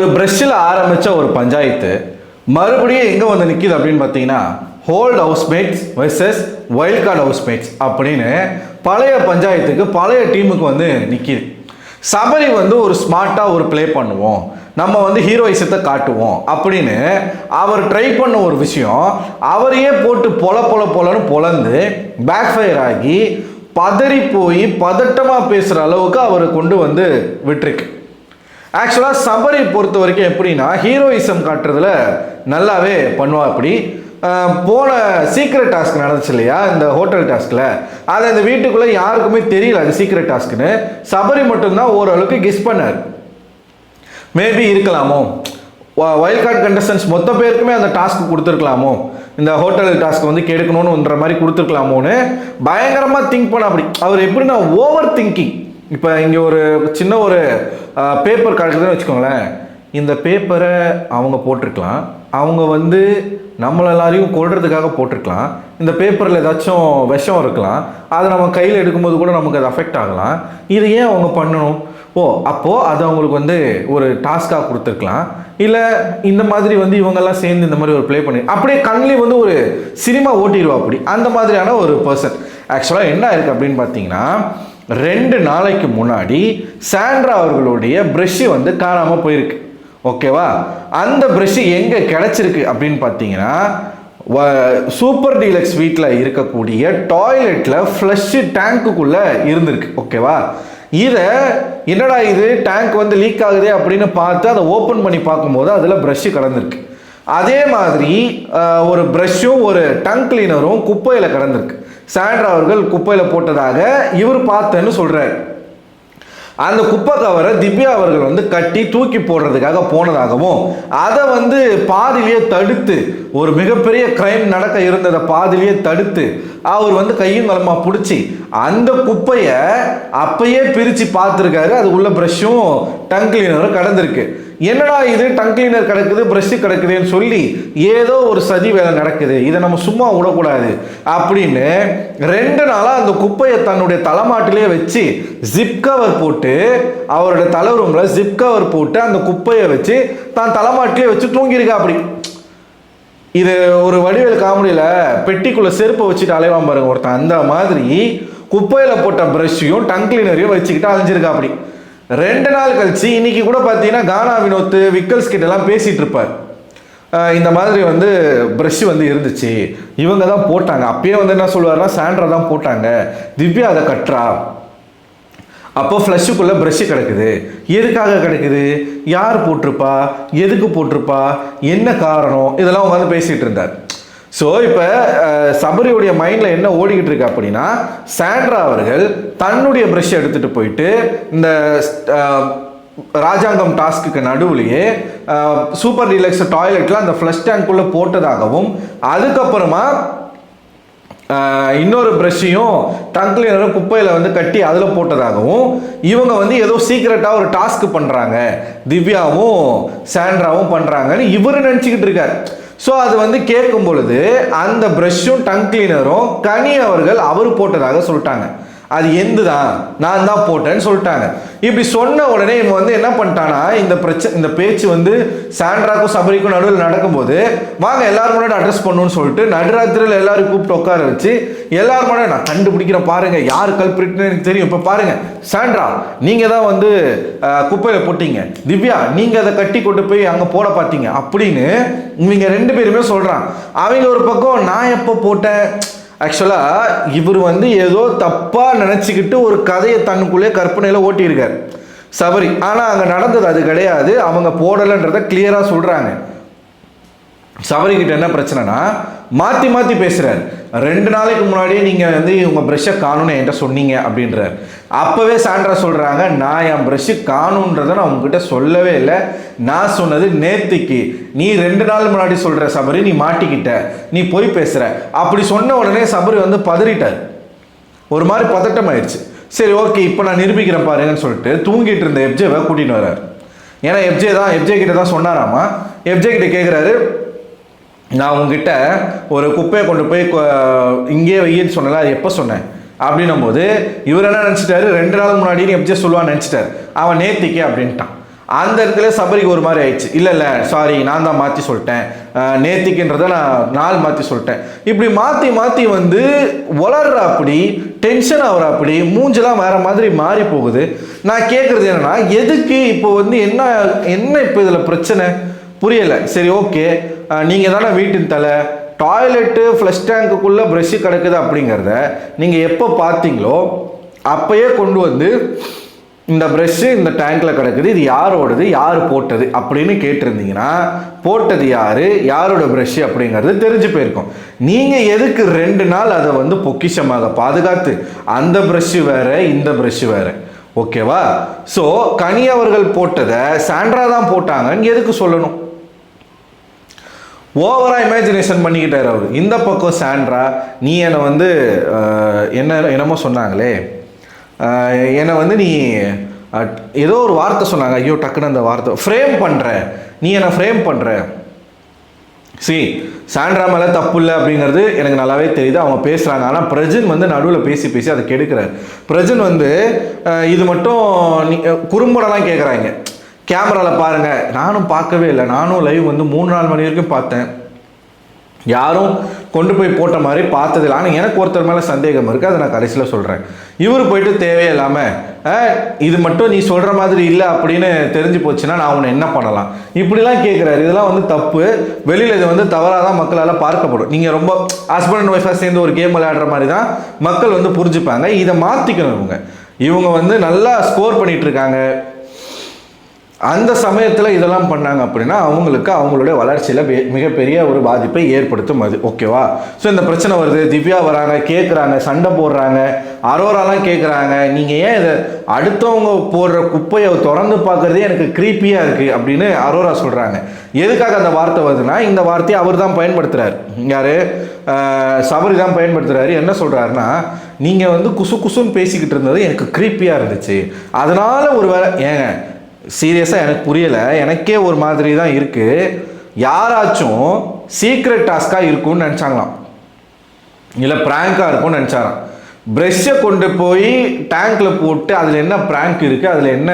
ஒரு பிரஷ்ல ஆரம்பிச்ச ஒரு பஞ்சாயத்து மறுபடியும் எங்க வந்து நிக்குது அப்படின்னு பார்த்தீங்கன்னா hold housemates versus wild card housemates அப்படின்னு பழைய பஞ்சாயத்துக்கு பழைய டீமுக்கு வந்து நிக்குது. சபரி வந்து ஒரு ஸ்மார்ட்டா ஒரு ப்ளே பண்ணுவோம், நம்ம வந்து ஹீரோயிசத்தை காட்டுவோம் அப்படின்னு அவர் ட்ரை பண்ண ஒரு விஷயம் அவரையே போட்டு பொலன்னு பொலந்து பேக் ஃபயர் ஆகி பதறி போய் பதட்டமாக பேசுகிற அளவுக்கு அவரை கொண்டு வந்து விட்டுருக்கு. ஆக்சுவலாக சபரி பொறுத்த வரைக்கும் எப்படின்னா ஹீரோயிசம் காட்டுறதுல நல்லாவே பண்ணுவா. அப்படி போன சீக்ரெட் டாஸ்க் நடந்துச்சு இல்லையா, இந்த ஹோட்டல் டாஸ்கில், அதை இந்த வீட்டுக்குள்ளே யாருக்குமே தெரியல அது சீக்ரெட் டாஸ்க்குன்னு. சபரி மட்டும்தான் ஓரளவுக்கு கெஸ் பண்ணார். மேபி இருக்கலாமோ, வைல்ட் கார்டு கண்டஸ்டன்ஸ் மொத்த பேருக்குமே அந்த டாஸ்க் கொடுத்துருக்கலாமோ, இந்த ஹோட்டல் டாஸ்க் வந்து கெடுக்கணும்ன்ற மாதிரி கொடுத்துருக்கலாமோன்னு பயங்கரமாக திங்க் பண்ண. அப்படி அவர் எப்படின்னா ஓவர் திங்கிங். இப்போ இங்கே ஒரு சின்ன ஒரு பேப்பர் கிடக்குதுன்னு வச்சுக்கோங்களேன், இந்த பேப்பரை அவங்க போட்டிருக்கலாம், அவங்க வந்து நம்மள எல்லாரையும் கொள்றதுக்காக போட்டிருக்கலாம், இந்த பேப்பரில் ஏதாச்சும் விஷம் இருக்கலாம், அதை நம்ம கையில் எடுக்கும்போது கூட நமக்கு அது அஃபெக்ட் ஆகலாம், இது ஏன் அவங்க பண்ணணும்? அப்போது அது அவங்களுக்கு வந்து ஒரு டாஸ்காக கொடுத்துருக்கலாம், இல்லை இந்த மாதிரி வந்து இவங்கெல்லாம் சேர்ந்து இந்த மாதிரி ஒரு ப்ளே பண்ணி அப்படியே கண்ணிலே வந்து ஒரு சினிமா ஓட்டிடுவா. அப்படி அந்த மாதிரியான ஒரு பர்சன். ஆக்சுவலாக என்ன இருக்குது அப்படின்னு பார்த்தீங்கன்னா 2 நாளைக்கு முன்னாடி சாண்ட்ரா அவர்களுடைய ப்ரஷ் வந்து காணாமல் போயிருக்கு. ஓகேவா, அந்த ப்ரஷ் எங்கே கிடச்சிருக்கு அப்படின்னு பார்த்தீங்கன்னா சூப்பர் டீலக்ஸ் வீட்டில் இருக்கக்கூடிய டாய்லெட்டில் ஃப்ளஷ் டேங்க்குள்ளே இருந்திருக்கு. ஓகேவா, இதை என்னடா இது டேங்க் வந்து லீக் ஆகுது அப்படின்னு பார்த்து அதை ஓப்பன் பண்ணி பார்க்கும்போது அதில் ப்ரஷ் கலந்துருக்கு. அதே மாதிரி ஒரு ப்ரஷ்ஷும் ஒரு டங் கிளீனரும் குப்பையில் கிடந்திருக்கு. சாண்ட்ரா அவர்கள் குப்பையில் போட்டதாக இவர் பார்த்தேன்னு சொல்கிறார். அந்த குப்பை கவரை திவ்யா அவர்கள் வந்து கட்டி தூக்கி போடுறதுக்காக போனதாகவும், அதை வந்து பாதிலேயே தடுத்து ஒரு மிகப்பெரிய கிரைம் நடக்க இருந்ததை பாதிலேயே தடுத்து அவர் வந்து கையும் களமா பிடிச்சி அந்த குப்பையை அப்பயே பிரித்து பார்த்துருக்காரு. அது உள்ள ப்ரஷ்ஷும் டங் கிளீனரும் கடந்திருக்கு. என்னடா இது டங் கிளீனர் கிடக்குது ப்ரஷ் கிடக்குதுன்னு சொல்லி ஏதோ ஒரு சதி வேலை நடக்குது, இதை நம்ம சும்மா விடக்கூடாது அப்படின்னு 2 நாளாக அந்த குப்பையை தன்னுடைய தலைமாட்டிலே வச்சு ஜிப் கவர் போட்டு அவருடைய தலை ரூமில் ஜிப் கவர் போட்டு அந்த குப்பையை வச்சு தான் தலைமாட்டிலே வச்சு தூங்கியிருக்கா. அப்படி இது ஒரு வடிவேல் காமெடியில் பெட்டிக்குள்ளே செருப்பை வச்சுட்டு அலைவான் பாருங்க ஒருத்தன், அந்த மாதிரி குப்பையில் போட்ட ப்ரஷ்ஷையும் டங் கிளீனரையும் வச்சுக்கிட்டு அலைஞ்சிருக்கா. அப்படி 2 நாள் கழிச்சு இன்னைக்கு கூட பார்த்தீங்கன்னா கானா வினோத் விக்கல்ஸ் கிட்ட எல்லாம் பேசிட்டு இருப்பார். இந்த மாதிரி வந்து ப்ரஷ் வந்து இருந்துச்சு, இவங்க தான் போட்டாங்க. அப்பயே வந்து என்ன சொல்லுவாருன்னா சாண்ட்ரா தான் போட்டாங்க, திவ்யா அதை கட்டுறா, அப்போ ஃப்ளஷுக்குள்ளே ப்ரஷ்ஷு கிடக்குது, எதுக்காக கிடக்குது, யார் போட்டிருப்பா, எதுக்கு போட்டிருப்பா, என்ன காரணம், இதெல்லாம் உட்காந்து பேசிகிட்டு இருந்தார். ஸோ இப்போ சபரியுடைய மைண்டில் என்ன ஓடிக்கிட்டு இருக்கு அப்படின்னா சாண்ட்ரா அவர்கள் தன்னுடைய ப்ரஷ் எடுத்துகிட்டு போயிட்டு இந்த ராஜாங்கம் டாஸ்க்கு நடுவுலையே சூப்பர் டீலக்ஸ் டாய்லெட்டில் அந்த ஃப்ளஷ் டேங்க்குள்ளே போட்டதாகவும், அதுக்கப்புறமா இன்னொரு ப்ரஷ்ஷையும் டங் கிளீனரும் குப்பையில் வந்து கட்டி அதில் போட்டதாகவும், இவங்க வந்து ஏதோ சீக்ரெட்டாக ஒரு டாஸ்க் பண்ணுறாங்க, திவ்யாவும் சாண்ட்ராவும் பண்ணுறாங்கன்னு இவர் நினச்சிக்கிட்டு இருக்கார். ஸோ அது வந்து கேட்கும் பொழுது அந்த ப்ரஷ்ஷும் டங் கிளீனரும் கனி அவர்கள் அவர் போட்டதாக சொல்லிட்டாங்க. அது எந்து தான், நான் தான் போட்டேன்னு சொல்லிட்டாங்க. இப்படி சொன்ன உடனே இவங்க வந்து என்ன பண்ணிட்டானா இந்த பேச்சு வந்து சாண்ட்ராக்கும் சபரிக்கும் நடுவில் நடக்கும்போது வாங்க எல்லாரும் முன்னாடி அட்ரஸ் பண்ணணும்னு சொல்லிட்டு நடுராத்திரியில் எல்லாரும் கூப்பிட்டு உட்கார வச்சு எல்லாரும் முன்னாடி நான் கண்டுபிடிக்கிறேன் பாருங்க யார் கல்பிரிட்னு எனக்கு தெரியும், இப்போ பாருங்க சாண்ட்ரா நீங்கள் தான் வந்து குப்பையில் போட்டீங்க, திவ்யா நீங்கள் அதை கட்டி கொண்டு போய் அங்கே போட பார்த்தீங்க அப்படின்னு இவங்க 2 பேருமே சொல்கிறான். அவங்க ஒரு பக்கம் நான் எப்போ போட்டேன், ஆக்சுவலாக இவர் வந்து ஏதோ தப்பாக நினச்சிக்கிட்டு ஒரு கதையை தன்னுக்குள்ளே கற்பனையில் ஓட்டியிருக்கார் சபரி. ஆனால் அங்கே நடந்தது அது கிடையாது, அவங்க போடலைன்றதை கிளியராக சொல்கிறாங்க. சபரிக்கிட்ட என்ன பிரச்சனைனா மாற்றி மாற்றி பேசுகிறார். 2 நாளைக்கு முன்னாடியே நீங்கள் வந்து உங்கள் ப்ரஷ்ஷை காணும்னு என்கிட்ட சொன்னீங்க அப்படின்றார். அப்போவே சாண்ட்ரா சொல்கிறாங்க நான் என் ப்ரஷ்ஷு காணுன்றதை நான் உங்ககிட்ட சொல்லவே இல்லை, நான் சொன்னது நேத்திக்கு, நீ 2 நாள் முன்னாடி சொல்கிற சபரி, நீ மாட்டிக்கிட்ட, நீ போய் பேசுகிற. அப்படி சொன்ன உடனே சபரி வந்து பதறிட்டார், ஒரு மாதிரி பதட்டம் ஆயிடுச்சு. சரி ஓகே இப்போ நான் நிரூபிக்கிறேன் பாருங்கன்னு சொல்லிட்டு தூங்கிட்டு இருந்த எப்ஜேவை கூட்டின்னு வர்றார். ஏன்னா எப்ஜே கிட்ட தான் சொன்னாராமா. எப்ஜே கிட்ட கேட்குறாரு, நான் உங்ககிட்ட ஒரு குப்பையை கொண்டு போய் இங்கேயே வையின்னு சொன்னல, அது எப்போ சொன்னேன் அப்படின்னும் போது இவர் என்ன நினச்சிட்டாரு, 2 நாள் முன்னாடி எப்ஜே சொல்லுவான்னு நினச்சிட்டார். அவன் நேத்திக்கே அப்படின்ட்டான். அந்த இடத்துல சபரிக்கு ஒரு மாதிரி ஆயிடுச்சு. இல்லை சாரி, நான் தான் மாற்றி சொல்லிட்டேன், நேத்திக்குன்றதை நான் நாள் மாற்றி சொல்லிட்டேன். இப்படி மாற்றி வந்து வளர்றாப்படி, டென்ஷன் ஆகுறாப்படி, மூஞ்செல்லாம் வேற மாதிரி மாறி போகுது. நான் கேட்குறது என்னன்னா, எதுக்கு இப்போ வந்து என்ன இப்போ இதில் பிரச்சனை புரியலை. சரி, ஓகே, நீங்கள் தானே வீட்டின் தலை, டாய்லெட்டு ஃப்ளஷ் டேங்குக்குள்ளே ப்ரெஷ்ஷு கிடக்குது அப்படிங்கிறத நீங்கள் எப்போ பார்த்தீங்களோ அப்போயே கொண்டு வந்து இந்த ப்ரெஷ்ஷு இந்த டேங்க்கில் கிடக்குது, இது யாரோடது, யார் போட்டது அப்படின்னு கேட்டிருந்தீங்கன்னா, போட்டது யாரோட ப்ரெஷ்ஷு அப்படிங்கிறது தெரிஞ்சு போயிருக்கும். நீங்கள் எதுக்கு 2 நாள் அதை வந்து பொக்கிஷமாக பாதுகாத்து, அந்த ப்ரெஷ்ஷு வேறு இந்த ப்ரெஷ்ஷு வேறு, ஓகேவா? ஸோ கனி அவர்கள் போட்டதை சாண்ட்ரா தான் போட்டாங்கன்னு எதுக்கு சொல்லணும்? ஓவராக இமேஜினேஷன் பண்ணிக்கிட்டார் அவர். இந்த பக்கம் சாண்ட்ரா, நீ என்னை வந்து என்னமோ சொன்னாங்களே, என்னை வந்து நீ ஏதோ ஒரு வார்த்தை சொன்னாங்க, ஐயோ டக்குன்னு அந்த வார்த்தை, ஃப்ரேம் பண்ணுற, நீ என்னை ஃப்ரேம் பண்ணுற. சாண்ட்ரா மேலே தப்பு இல்லை அப்படிங்கிறது எனக்கு நல்லாவே தெரியுது, அவங்க பேசுகிறாங்க. ஆனால் பிரஜன் வந்து நடுவில் பேசி அதை கெடுக்கிறார். பிரஜன் வந்து இது மட்டும் குறும்படலாம் கேட்குறாங்க, கேமராவில் பாருங்கள். நானும் பார்க்கவே இல்லை, நானும் லைவ் வந்து 3-4 மணி வரைக்கும் பார்த்தேன், யாரும் கொண்டு போய் போட்ட மாதிரி பார்த்ததில்லை. ஆனால் எனக்கு ஒருத்தர் மேலே சந்தேகம் இருக்குது, அதை நான் கடைசியில் சொல்கிறேன். இவர் போயிட்டு தேவையில்லாமல் இது மட்டும் நீ சொல்கிற மாதிரி இல்லை அப்படின்னு தெரிஞ்சு போச்சுன்னா நான் அவனை என்ன பண்ணலாம் இப்படிலாம் கேட்குறாரு. இதெல்லாம் வந்து தப்பு. வெளியில் இது வந்து தவறாக தான் மக்களால் பார்க்கப்படும். நீங்கள் ரொம்ப ஹஸ்பண்ட் அண்ட் ஒய்ஃபாக சேர்ந்து ஒரு கேம் விளையாடுற மாதிரி தான் மக்கள் வந்து புரிஞ்சுப்பாங்க. இதை மாற்றிக்கணும். இவங்க வந்து நல்லா ஸ்கோர் பண்ணிகிட்டு இருக்காங்க. அந்த சமயத்தில் இதெல்லாம் பண்ணாங்க அப்படின்னா அவங்களுக்கு அவங்களுடைய வளர்ச்சியில் மிகப்பெரிய ஒரு பாதிப்பை ஏற்படுத்தும் அது, ஓகேவா? ஸோ இந்த பிரச்சனை வருது, திவ்யா வராங்க, கேட்குறாங்க, சண்டை போடுறாங்க, அரோராலாம் கேட்குறாங்க, நீங்கள் ஏன் இதை அடுத்தவங்க போடுற குப்பையை திறந்து பார்க்குறதே எனக்கு க்ரீப்பியாக இருக்குது அப்படின்னு அரோரா சொல்கிறாங்க. எதுக்காக அந்த வார்த்தை வருதுன்னா, இந்த வார்த்தையை அவர் தான் பயன்படுத்துகிறார். யார்? சபரி தான் பயன்படுத்துகிறாரு. என்ன சொல்கிறாருன்னா, நீங்கள் வந்து குசுன்னு பேசிக்கிட்டு இருந்தது எனக்கு க்ரீப்பியாக இருந்துச்சு, அதனால் ஒரு வேளை ஏங்க சீரியஸாக எனக்கு புரியலை, எனக்கே ஒரு மாதிரி தான் இருக்குது. யாராச்சும் சீக்ரெட் டாஸ்காக இருக்கும்னு நினச்சாங்களாம், இல்லை ப்ராங்காக இருக்கும்னு நினச்சாராம். ப்ரெஷ்ஷை கொண்டு போய் டேங்க்கில் போட்டு அதில் என்ன ப்ராங்க் இருக்குது, அதில் என்ன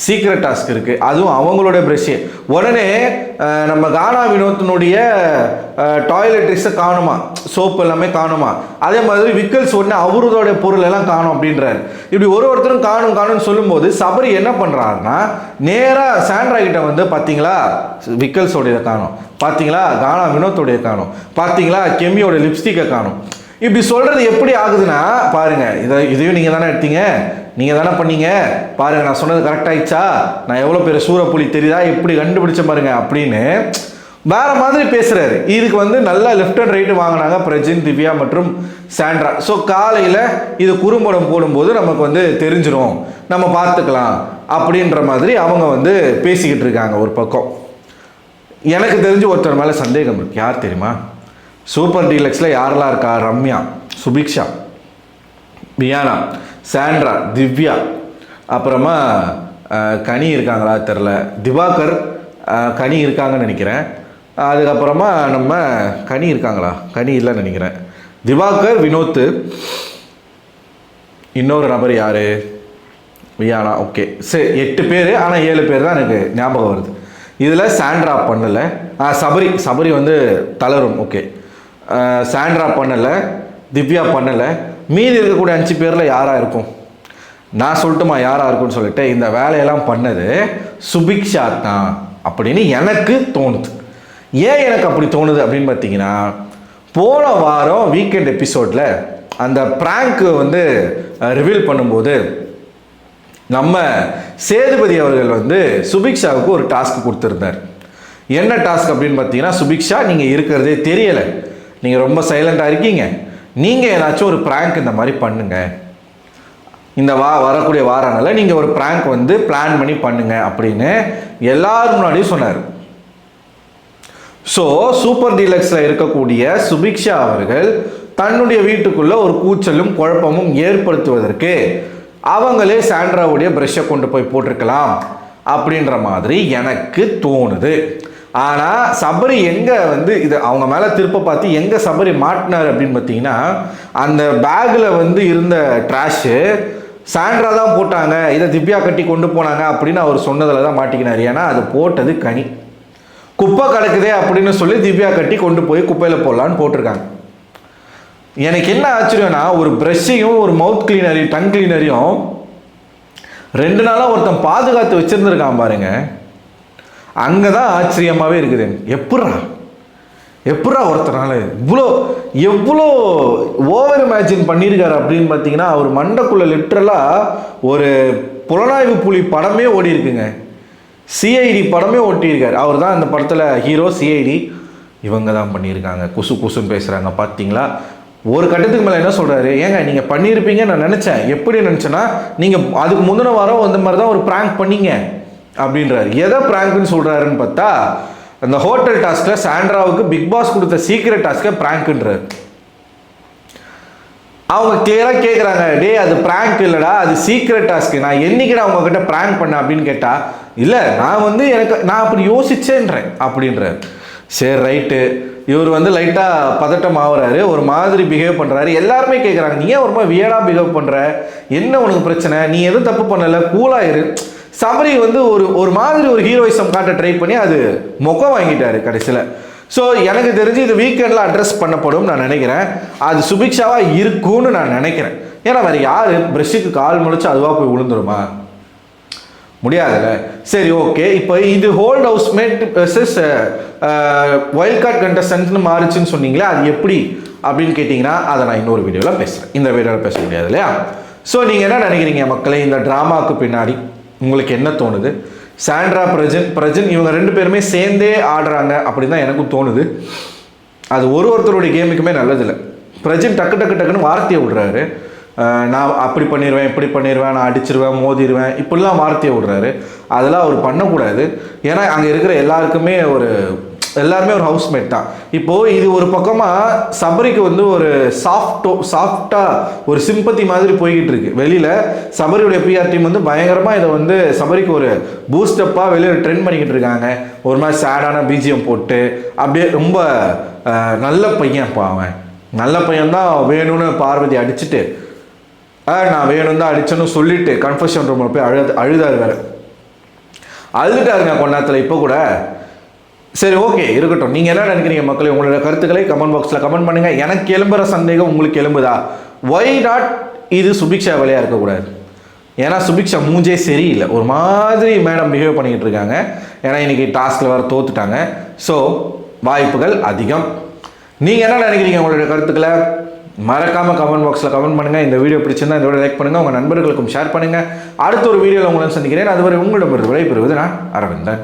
சீக்ரெட் டாஸ்க் இருக்குது, அதுவும் அவங்களோட ப்ரெஷ்ஷு. உடனே நம்ம கானா வினோத்தினுடைய டாய்லெட்ரிஸை காணுமா, சோப்பு எல்லாமே காணுமா, அதே மாதிரி விக்கல்ஸ் உடனே அவரோட பொருள் எல்லாம் காணும் அப்படின்றாரு. இப்படி ஒருத்தரும் காணும்னு சொல்லும்போது சபரி என்ன பண்ணுறாருன்னா, நேராக சாண்ட்ரா கிட்ட வந்து பார்த்தீங்களா விக்கல்ஸோடைய காணும், பார்த்தீங்களா கானா வினோத்தோடைய காணும், பார்த்தீங்களா கெமியோட லிப்ஸ்டிக்கை காணும். இப்படி சொல்கிறது எப்படி ஆகுதுன்னா, பாருங்கள், இதையும் நீங்கள் தானே எடுத்தீங்க, நீங்கள் தானே பண்ணீங்க, பாருங்கள் நான் சொன்னது கரெக்டாகிடுச்சா, நான் எவ்வளோ பெரிய சூறப்புலி தெரியுதா, எப்படி கண்டுபிடிச்ச பாருங்க அப்படின்னு வேற மாதிரி பேசுகிறாரு. இதுக்கு வந்து நல்லா லெஃப்ட் அண்ட் ரைட்டு வாங்கினாங்க பிரஜின், திவ்யா மற்றும் சாண்ட்ரா. ஸோ காலையில் இது குறும்படம் போடும்போது நமக்கு வந்து தெரிஞ்சிடும், நம்ம பார்த்துக்கலாம் அப்படின்ற மாதிரி அவங்க வந்து பேசிக்கிட்டு இருக்காங்க. ஒரு பக்கம் எனக்கு தெரிஞ்சு ஒருத்தர் மேலே சந்தேகம் இருக்கு. யார் தெரியுமா? சூப்பர் டீலக்ஸில் யாரெல்லாம் இருக்கா? ரம்யா, சுபிக்ஷா, பியானா, சாண்ட்ரா, திவ்யா, அப்புறமா கனி இருக்காங்களா தெரில, திவாகர், கனி இருக்காங்கன்னு நினைக்கிறேன். அதுக்கப்புறமா நம்ம கனி இருக்காங்களா, கனி இல்லைன்னு நினைக்கிறேன். திவாகர், வினோத், இன்னொரு நபர் யார்? வியானா. ஓகே, சரி 8 பேர். ஆனால் 7 பேர் தான் எனக்கு ஞாபகம் வருது. இதில் சாண்ட்ரா பண்ணலை, சபரி வந்து தளரும். ஓகே, சாண்ட்ரா பண்ணலை, திவ்யா பண்ணலை. மீதி இருக்கக்கூடிய 5 பேரில் யாராக இருக்கும்? நான் சொல்லட்டுமா யாராக இருக்கும்னு சொல்லிட்டு? இந்த வேலையெல்லாம் பண்ணது சுபிக்ஷா தான் அப்படின்னு எனக்கு தோணுது. ஏன் எனக்கு அப்படி தோணுது அப்படின்னு பார்த்தீங்கன்னா, போன வாரம் வீக்கெண்ட் எபிசோடில் அந்த ப்ராங்க் வந்து ரிவீல் பண்ணும்போது நம்ம சேதுபதி அவர்கள் வந்து சுபிக்ஷாவுக்கு ஒரு டாஸ்க் கொடுத்துருந்தார். என்ன டாஸ்க் அப்படின்னு பார்த்தீங்கன்னா, சுபிக்ஷா நீங்கள் இருக்கிறதே தெரியலை, நீங்கள் ரொம்ப சைலண்டாக இருக்கீங்க, நீங்கள் ஏதாச்சும் ஒரு ப்ராங்க் இந்த மாதிரி பண்ணுங்க, இந்த வரக்கூடிய வாரங்களில் நீங்கள் ஒரு ப்ராங்க் வந்து பிளான் பண்ணி பண்ணுங்க அப்படின்னு எல்லாரும் முன்னாடியும் சொன்னார். ஸோ சூப்பர் டீலக்ஸில் இருக்கக்கூடிய சுபிக்ஷா அவர்கள் தன்னுடைய வீட்டுக்குள்ளே ஒரு கூச்சலும் குழப்பமும் ஏற்படுத்துவதற்கு அவங்களே சாண்ட்ராவுடைய ப்ரெஷ்ஷை கொண்டு போய் போட்டிருக்கலாம் அப்படின்ற மாதிரி எனக்கு தோணுது. ஆனால் சபரி எங்கே வந்து இதை அவங்க மேலே திருப்ப பார்த்து எங்கே சபரி மாட்டினார் அப்படின்னு பார்த்தீங்கன்னா, அந்த பேக்கில் வந்து இருந்த ட்ராஷு சாண்ட்ரா தான் போட்டாங்க, இதை திவ்யா கட்டி கொண்டு போனாங்க அப்படின்னு அவர் சொன்னதில் தான் மாட்டிக்கினார். ஏன்னா அது போட்டது கனி. குப்பை கிடக்குதே அப்படின்னு சொல்லி திவ்யா கட்டி கொண்டு போய் குப்பையில் போடலான்னு போட்டிருக்காங்க. எனக்கு என்ன ஆச்சரியம்னா, ஒரு ப்ரஷ்ஷையும் ஒரு மவுத் கிளீனரையும் டங் கிளீனரையும் 2 நாளாக ஒருத்தன் பாதுகாத்து வச்சுருந்துருக்கான் பாருங்க. அங்கே தான் ஆச்சரியமாகவே இருக்குது. எப்படா ஒருத்தனால எவ்வளோ ஓவர் இமேஜின் பண்ணியிருக்காரு அப்படின்னு பார்த்தீங்கன்னா, அவர் மண்டைக்குள்ளே லிட்ரலாக ஒரு புலனாய்வு புலி படமே ஓடி இருக்குங்க. சிஐடி படமே ஓட்டியிருக்காரு. அவர் தான் அந்த படத்தில் ஹீரோ. சிஐடி இவங்க தான் பண்ணியிருக்காங்க. குசுன்னு பேசுகிறாங்க பார்த்தீங்களா. ஒரு கட்டத்துக்கு மேலே என்ன சொல்கிறாரு, ஏங்க நீங்கள் பண்ணியிருப்பீங்கன்னு நான் நினச்சேன். எப்படி நினச்சேன்னா, நீங்கள் அதுக்கு முந்தின வாரம் அந்த மாதிரி தான் ஒரு ப்ராங்க் பண்ணீங்க அப்படின்றாரு. எதை ப்ராங்க்னு சொல்கிறாருன்னு பார்த்தா, அந்த ஹோட்டல் டாஸ்கில் சாண்ட்ராவுக்கு பிக் பாஸ் கொடுத்த சீக்ரெட் டாஸ்க்கை ப்ராங்க்ன்றாரு. அவங்க கிளியராக கேட்குறாங்க, டே அது ப்ராங்க் இல்லைடா, அது சீக்ரெட் டாஸ்க்கு, நான் என்னைக்கிட்ட அவங்கக்கிட்ட ப்ராங்க் பண்ணேன் அப்படின்னு கேட்டால், இல்லை நான் அப்படி யோசிச்சேன்றேன் அப்படின்றார். சரி ரைட்டு. இவர் லைட்டாக பதட்டம் ஆகுறாரு, ஒரு மாதிரி பிஹேவ் பண்ணுறாரு. எல்லாருமே கேட்குறாங்க, நீ ஏன் ஒரு மாதிரி வியர்டாக பிஹேவ் பண்ணுற, என்ன உனக்கு பிரச்சனை, நீ எதுவும் தப்பு பண்ணலை, கூலாயிரு. சபரி ஒரு மாதிரி ஒரு ஹீரோயிசம் காட்ட ட்ரை பண்ணி அது முகம் வாங்கிட்டாரு கடைசியில். ஸோ எனக்கு தெரிஞ்சு இது வீக்கெண்டில் அட்ரஸ் பண்ணப்படும் நான் நினைக்கிறேன். அது சுபிக்ஷாவாக இருக்கும்னு நான் நினைக்கிறேன். ஏன்னா வேறு யார் ப்ரெஷ்ஷுக்கு கால் முளைச்சு அதுவாக போய் விழுந்துருமா, முடியாதுல்ல. சரி ஓகே, இப்போ இது hold house mate versus wild card கண்டஸ்டன்ட்னு மாறிச்சுன்னு சொன்னீங்களே, அது எப்படி அப்படின்னு கேட்டிங்கன்னா, அதை நான் இன்னொரு வீடியோவில் பேசுகிறேன். இந்த வீடியோவில் பேச முடியாது இல்லையா. ஸோ நீங்கள் என்ன நினைக்கிறீங்க மக்களே, இந்த ட்ராமாவுக்கு பின்னாடி உங்களுக்கு என்ன தோணுது? சாண்ட்ரா பிரஜன் இவங்க 2 பேருமே சேர்ந்தே ஆடுறாங்க அப்படின்னு தான் எனக்கும் தோணுது. அது ஒருத்தருடைய கேமுக்குமே நல்லதில்லை. பிரஜன் டக்குன்னு வார்த்தையை விடுறாரு. நான் அப்படி பண்ணிடுவேன், இப்படி பண்ணிடுவேன், நான் அடிச்சிருவேன், மோதிடுவேன், இப்படிலாம் வார்த்தையை விடுறாரு. அதெல்லாம் அவர் பண்ணக்கூடாது. ஏன்னா அங்கே இருக்கிற எல்லாருமே ஒரு ஹவுஸ்மேட் தான். இப்போது இது ஒரு பக்கமாக சபரிக்கு ஒரு சாஃப்டாக ஒரு சிம்பத்தி மாதிரி போய்கிட்டு இருக்கு. வெளியில் சபரியுடைய பிஆர் டீம் பயங்கரமாக இதை சபரிக்கு ஒரு பூஸ்டப்பாக வெளியில் ட்ரெண்ட் பண்ணிக்கிட்டு இருக்காங்க. ஒரு மாதிரி சேடான பிஜிஎம் போட்டு அப்படியே ரொம்ப நல்ல பையன்ப்பா, அவன் நல்ல பையன்தான், வேணும்னு பார்வதி அடிச்சுட்டு நான் வேணும் தான் அடிச்சேன்னு சொல்லிட்டு கன்ஃபெஷன் ரூமில் போய் அழுதாரு வேறு. அழுதுட்டாருங்க கொஞ்ச நேரத்தில் இப்போ கூட. சரி ஓகே இருக்கட்டும். நீங்கள் என்ன நினைக்கிறீங்க மக்களே? உங்களோட கருத்துக்களை கமெண்ட் பாக்ஸில் கமெண்ட் பண்ணுங்கள். எனக்கு எழும்புகிற சந்தேகம் உங்களுக்கு எழும்புதா? ஒய் நாட் இது சுபிக்ஷா வேலையாக இருக்கக்கூடாது? ஏன்னா சுபிக்ஷா மூஞ்சே சரியில்லை, ஒரு மாதிரி மேடம் பிஹேவ் பண்ணிக்கிட்டு இருக்காங்க. ஏன்னா இன்றைக்கி டாஸ்கில் வேறு தோத்துட்டாங்க. ஸோ வாய்ப்புகள் அதிகம். நீங்கள் என்ன நினைக்கிறீங்க? உங்களுடைய கருத்துக்களை மறக்காமல் கமெண்ட் பாக்ஸில் கமெண்ட் பண்ணுங்கள். இந்த வீடியோ பிடிச்சிருந்தா இந்த வீடியோ லைக் பண்ணுங்கள், உங்கள் நண்பர்களுக்கும் ஷேர் பண்ணுங்கள். அடுத்த ஒரு வீடியோவில் உங்களை சந்திக்கிறேன். அதுவரை உங்களிடம் விடைபெறுவது நான் அரவிந்தன்.